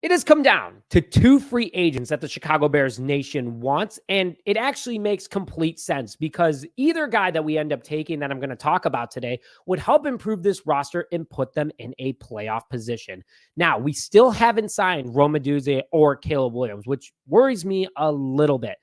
It has come down to two free agents that the Chicago Bears nation wants, and it actually makes complete sense because either guy that we end up taking that I'm going to talk about today would help improve this roster and put them in a playoff position. Now, we still haven't signed Odunze or Caleb Williams, which worries me a little bit.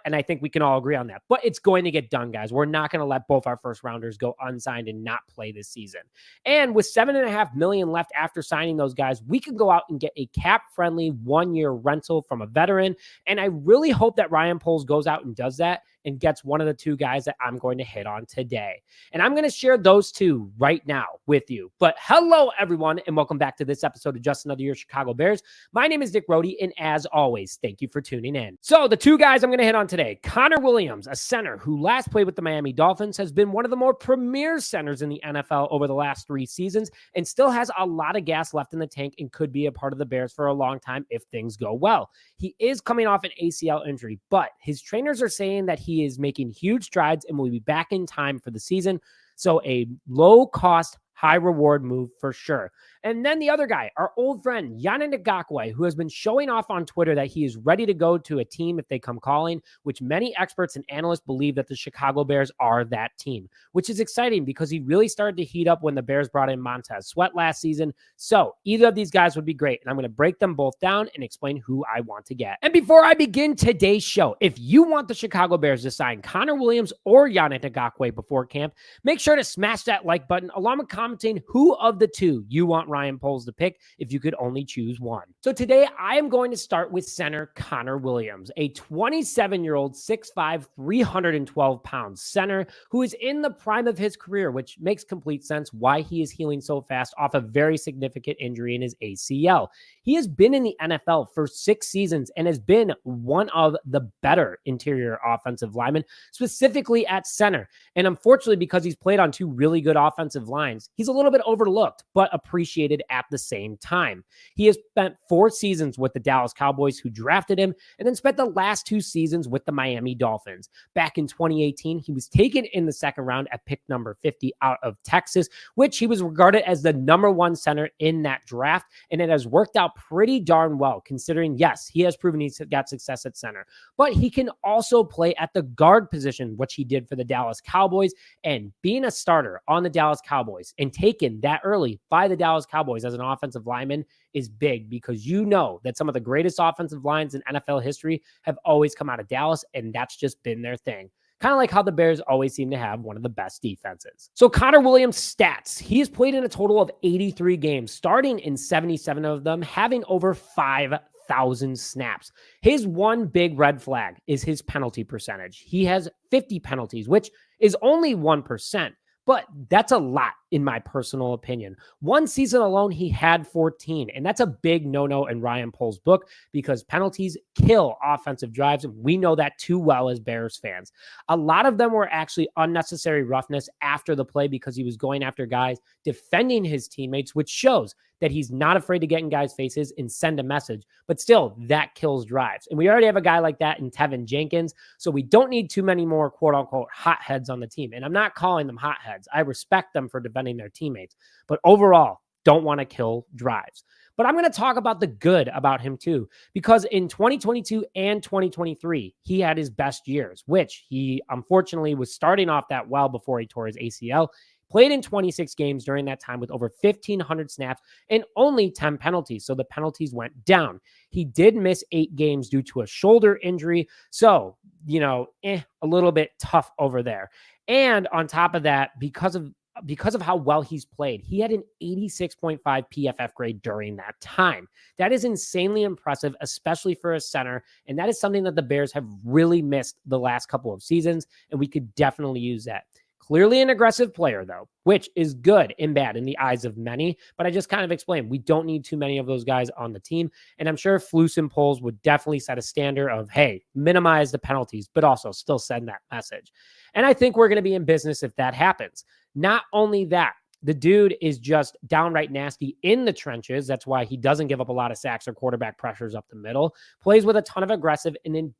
And I think we can all agree on that. But it's going to get done, guys. We're not going to let both our first rounders go unsigned and not play this season. And with $7.5 million left after signing those guys, we can go out and get a cap-friendly one-year rental from a veteran. And I really hope that Ryan Poles goes out and does that and gets one of the two guys that I'm going to hit on today. And I'm going to share those two right now with you. But hello, everyone, and welcome back to this episode of Just Another Year Chicago Bears. My name is Nick Rohde, and as always, thank you for tuning in. So the two guys I'm going to hit on today, Connor Williams, a center who last played with the Miami Dolphins, has been one of the more premier centers in the NFL over the last 3 seasons and still has a lot of gas left in the tank and could be a part of the Bears for a long time if things go well. He is coming off an ACL injury, but his trainers are saying that he is making huge strides and will be back in time for the season. So a low-cost, high-reward move for sure. And then the other guy, our old friend, Yannick Ngakoue, who has been showing off on Twitter that he is ready to go to a team if they come calling, which many experts and analysts believe that the Chicago Bears are that team, which is exciting because he really started to heat up when the Bears brought in Montez Sweat last season. So either of these guys would be great, and I'm going to break them both down and explain who I want to get. And before I begin today's show, if you want the Chicago Bears to sign Connor Williams or Yannick Ngakoue before camp, make sure to smash that like button along with commenting who of the two you want Ryan Poles to pick if you could only choose one. So today I am going to start with center Connor Williams, a 27-year-old 6'5", 312-pound center who is in the prime of his career, which makes complete sense why he is healing so fast off a very significant injury in his ACL. He has been in the NFL for 6 seasons and has been one of the better interior offensive linemen, specifically at center. And unfortunately, because he's played on 2 really good offensive lines, he's a little bit overlooked, but appreciated at the same time. He has spent 4 seasons with the Dallas Cowboys, who drafted him, and then spent the last 2 seasons with the Miami Dolphins. Back in 2018, he was taken in the second round at pick number 50 out of Texas, which he was regarded as the number 1 center in that draft, and it has worked out pretty darn well, considering, yes, he has proven he's got success at center, but he can also play at the guard position, which he did for the Dallas Cowboys, and being a starter on the Dallas Cowboys and taken that early by the Dallas Cowboys as an offensive lineman is big, because you know that some of the greatest offensive lines in NFL history have always come out of Dallas, and that's just been their thing. Kind of like how the Bears always seem to have one of the best defenses. So Connor Williams' stats. He has played in a total of 83 games, starting in 77 of them, having over 5,000 snaps. His one big red flag is his penalty percentage. He has 50 penalties, which is only 1%. But that's a lot, in my personal opinion. 1 season alone, he had 14. And that's a big no-no in Ryan Poles' book, because penalties kill offensive drives. And we know that too well as Bears fans. A lot of them were actually unnecessary roughness after the play, because he was going after guys defending his teammates, which shows that he's not afraid to get in guys' faces and send a message. But still, that kills drives. And we already have a guy like that in Tevin Jenkins. So we don't need too many more quote-unquote hotheads on the team. And I'm not calling them hotheads. I respect them for defending their teammates. But overall, don't want to kill drives. But I'm going to talk about the good about him too, because in 2022 and 2023, he had his best years, which he unfortunately was starting off that well before he tore his ACL. Played in 26 games during that time with over 1,500 snaps and only 10 penalties. So the penalties went down. He did miss 8 games due to a shoulder injury. So, a little bit tough over there. And on top of that, because of how well he's played, he had an 86.5 PFF grade during that time. That is insanely impressive, especially for a center. And that is something that the Bears have really missed the last couple of seasons. And we could definitely use that. Clearly an aggressive player, though, which is good and bad in the eyes of many. But I just kind of explained, we don't need too many of those guys on the team. And I'm sure Flus and Poles would definitely set a standard of, hey, minimize the penalties, but also still send that message. And I think we're going to be in business if that happens. Not only that, the dude is just downright nasty in the trenches. That's why he doesn't give up a lot of sacks or quarterback pressures up the middle. Plays with a ton of aggressive and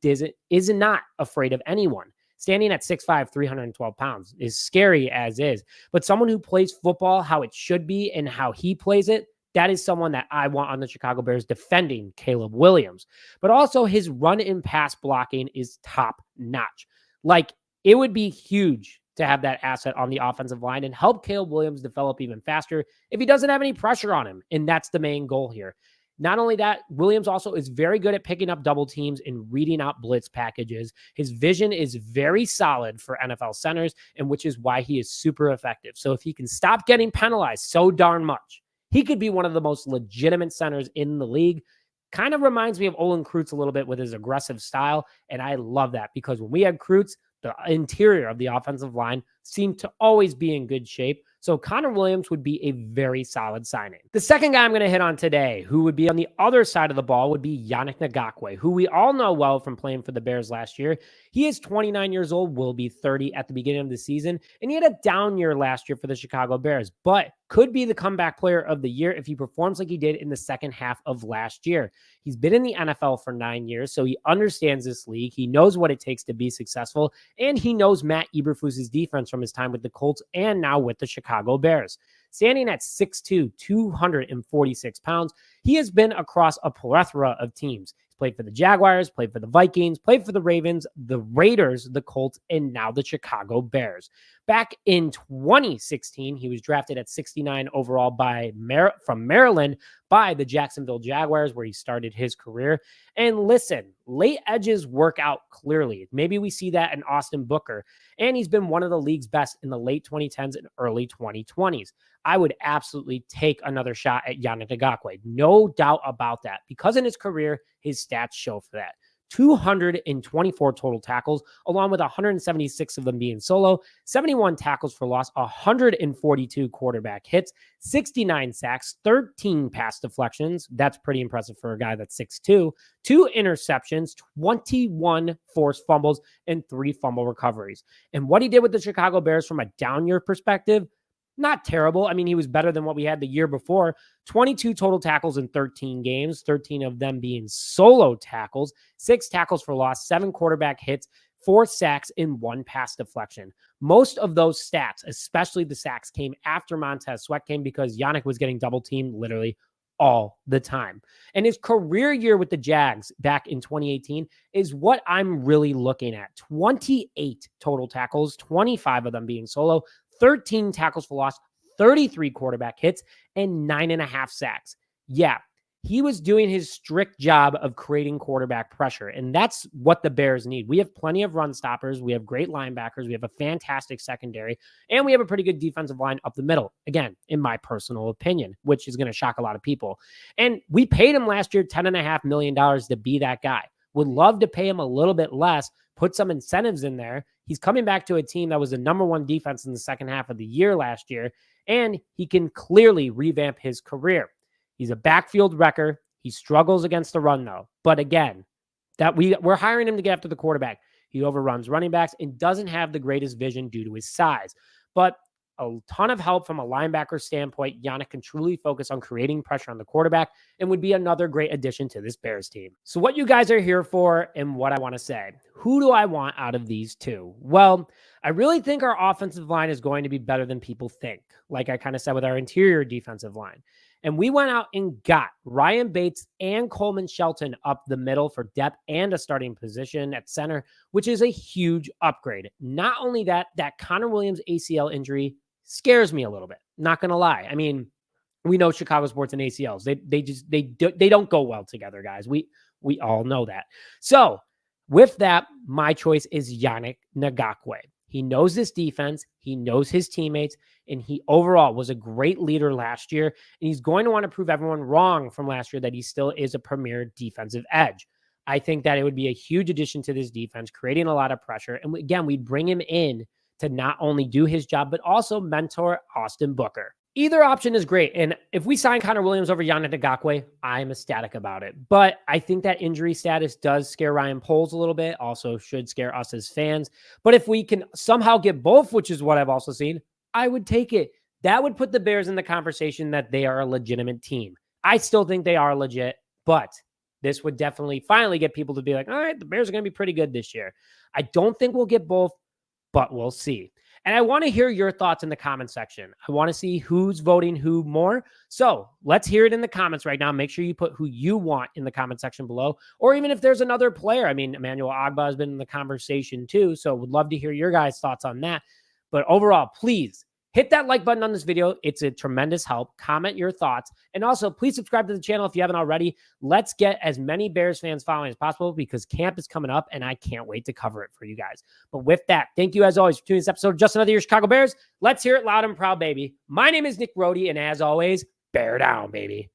is not afraid of anyone. Standing at 6'5", 312 pounds is scary as is. But someone who plays football how it should be and how he plays it, that is someone that I want on the Chicago Bears defending Caleb Williams. But also his run and pass blocking is top notch. Like, it would be huge to have that asset on the offensive line and help Caleb Williams develop even faster if he doesn't have any pressure on him. And that's the main goal here. Not only that, Williams also is very good at picking up double teams and reading out blitz packages. His vision is very solid for NFL centers, and which is why he is super effective. So if he can stop getting penalized so darn much, he could be one of the most legitimate centers in the league. Kind of reminds me of Olin Kreutz a little bit with his aggressive style, and I love that because when we had Kreutz, the interior of the offensive line seemed to always be in good shape. So Connor Williams would be a very solid signing. The second guy I'm going to hit on today, who would be on the other side of the ball, would be Yannick Ngakoue, who we all know well from playing for the Bears last year. He is 29 years old, will be 30 at the beginning of the season, and he had a down year last year for the Chicago Bears, but could be the comeback player of the year if he performs like he did in the second half of last year. He's been in the NFL for 9 years, so he understands this league. He knows what it takes to be successful, and he knows Matt Eberflus's defense from his time with the Colts and now with the Chicago Bears. Standing at 6'2", 246 pounds, he has been across a plethora of teams. He's played for the Jaguars, played for the Vikings, played for the Ravens, the Raiders, the Colts, and now the Chicago Bears. Back in 2016, he was drafted at 69 overall from Maryland by the Jacksonville Jaguars, where he started his career. And listen, late edges work out clearly. Maybe we see that in Austin Booker. And he's been one of the league's best in the late 2010s and early 2020s. I would absolutely take another shot at Yannick Ngakoue. No doubt about that. Because in his career, his stats show for that. 224 total tackles, along with 176 of them being solo, 71 tackles for loss, 142 quarterback hits, 69 sacks, 13 pass deflections. That's pretty impressive for a guy that's 6'2", 2 interceptions, 21 forced fumbles, and 3 fumble recoveries. And what he did with the Chicago Bears from a down year perspective, not terrible. I mean, he was better than what we had the year before. 22 total tackles in 13 games, 13 of them being solo tackles, 6 tackles for loss, 7 quarterback hits, 4 sacks, and 1 pass deflection. Most of those stats, especially the sacks, came after Montez Sweat came because Yannick was getting double teamed literally all the time. And his career year with the Jags back in 2018 is what I'm really looking at. 28 total tackles, 25 of them being solo, 13 tackles for loss, 33 quarterback hits, and 9.5 sacks. Yeah, he was doing his strict job of creating quarterback pressure, and that's what the Bears need. We have plenty of run stoppers. We have great linebackers. We have a fantastic secondary, and we have a pretty good defensive line up the middle, again, in my personal opinion, which is going to shock a lot of people. And we paid him last year $10.5 million to be that guy. Would love to pay him a little bit less, put some incentives in there. He's coming back to a team that was the number 1 defense in the second half of the year last year, and he can clearly revamp his career. He's a backfield wrecker. He struggles against the run, though. But again, that we're hiring him to get after the quarterback. He overruns running backs and doesn't have the greatest vision due to his size. But a ton of help from a linebacker standpoint. Yannick can truly focus on creating pressure on the quarterback and would be another great addition to this Bears team. So what you guys are here for and what I want to say, who do I want out of these two? Well, I really think our offensive line is going to be better than people think, like I kind of said with our interior defensive line. And we went out and got Ryan Bates and Coleman Shelton up the middle for depth and a starting position at center, which is a huge upgrade. Not only that, that Connor Williams ACL injury scares me a little bit. Not going to lie. I mean, we know Chicago sports and ACLs. They don't go well together, guys. We all know that. So with that, my choice is Yannick Ngakoue. He knows this defense. He knows his teammates, and he overall was a great leader last year. And he's going to want to prove everyone wrong from last year that he still is a premier defensive edge. I think that it would be a huge addition to this defense, creating a lot of pressure. And again, we'd bring him in to not only do his job, but also mentor Austin Booker. Either option is great. And if we sign Connor Williams over Yannick Ngakoue, I'm ecstatic about it. But I think that injury status does scare Ryan Poles a little bit, also should scare us as fans. But if we can somehow get both, which is what I've also seen, I would take it. That would put the Bears in the conversation that they are a legitimate team. I still think they are legit, but this would definitely finally get people to be like, all right, the Bears are going to be pretty good this year. I don't think we'll get both, but we'll see. And I want to hear your thoughts in the comment section. I want to see who's voting who more. So let's hear it in the comments right now. Make sure you put who you want in the comment section below, or even if there's another player. I mean, Emmanuel Agba has been in the conversation too, so would love to hear your guys' thoughts on that. But overall, please hit that like button on this video. It's a tremendous help. Comment your thoughts. And also, please subscribe to the channel if you haven't already. Let's get as many Bears fans following as possible because camp is coming up, and I can't wait to cover it for you guys. But with that, thank you as always for tuning this episode of Just Another Year Chicago Bears. Let's hear it loud and proud, baby. My name is Nick Rhodey, and as always, bear down, baby.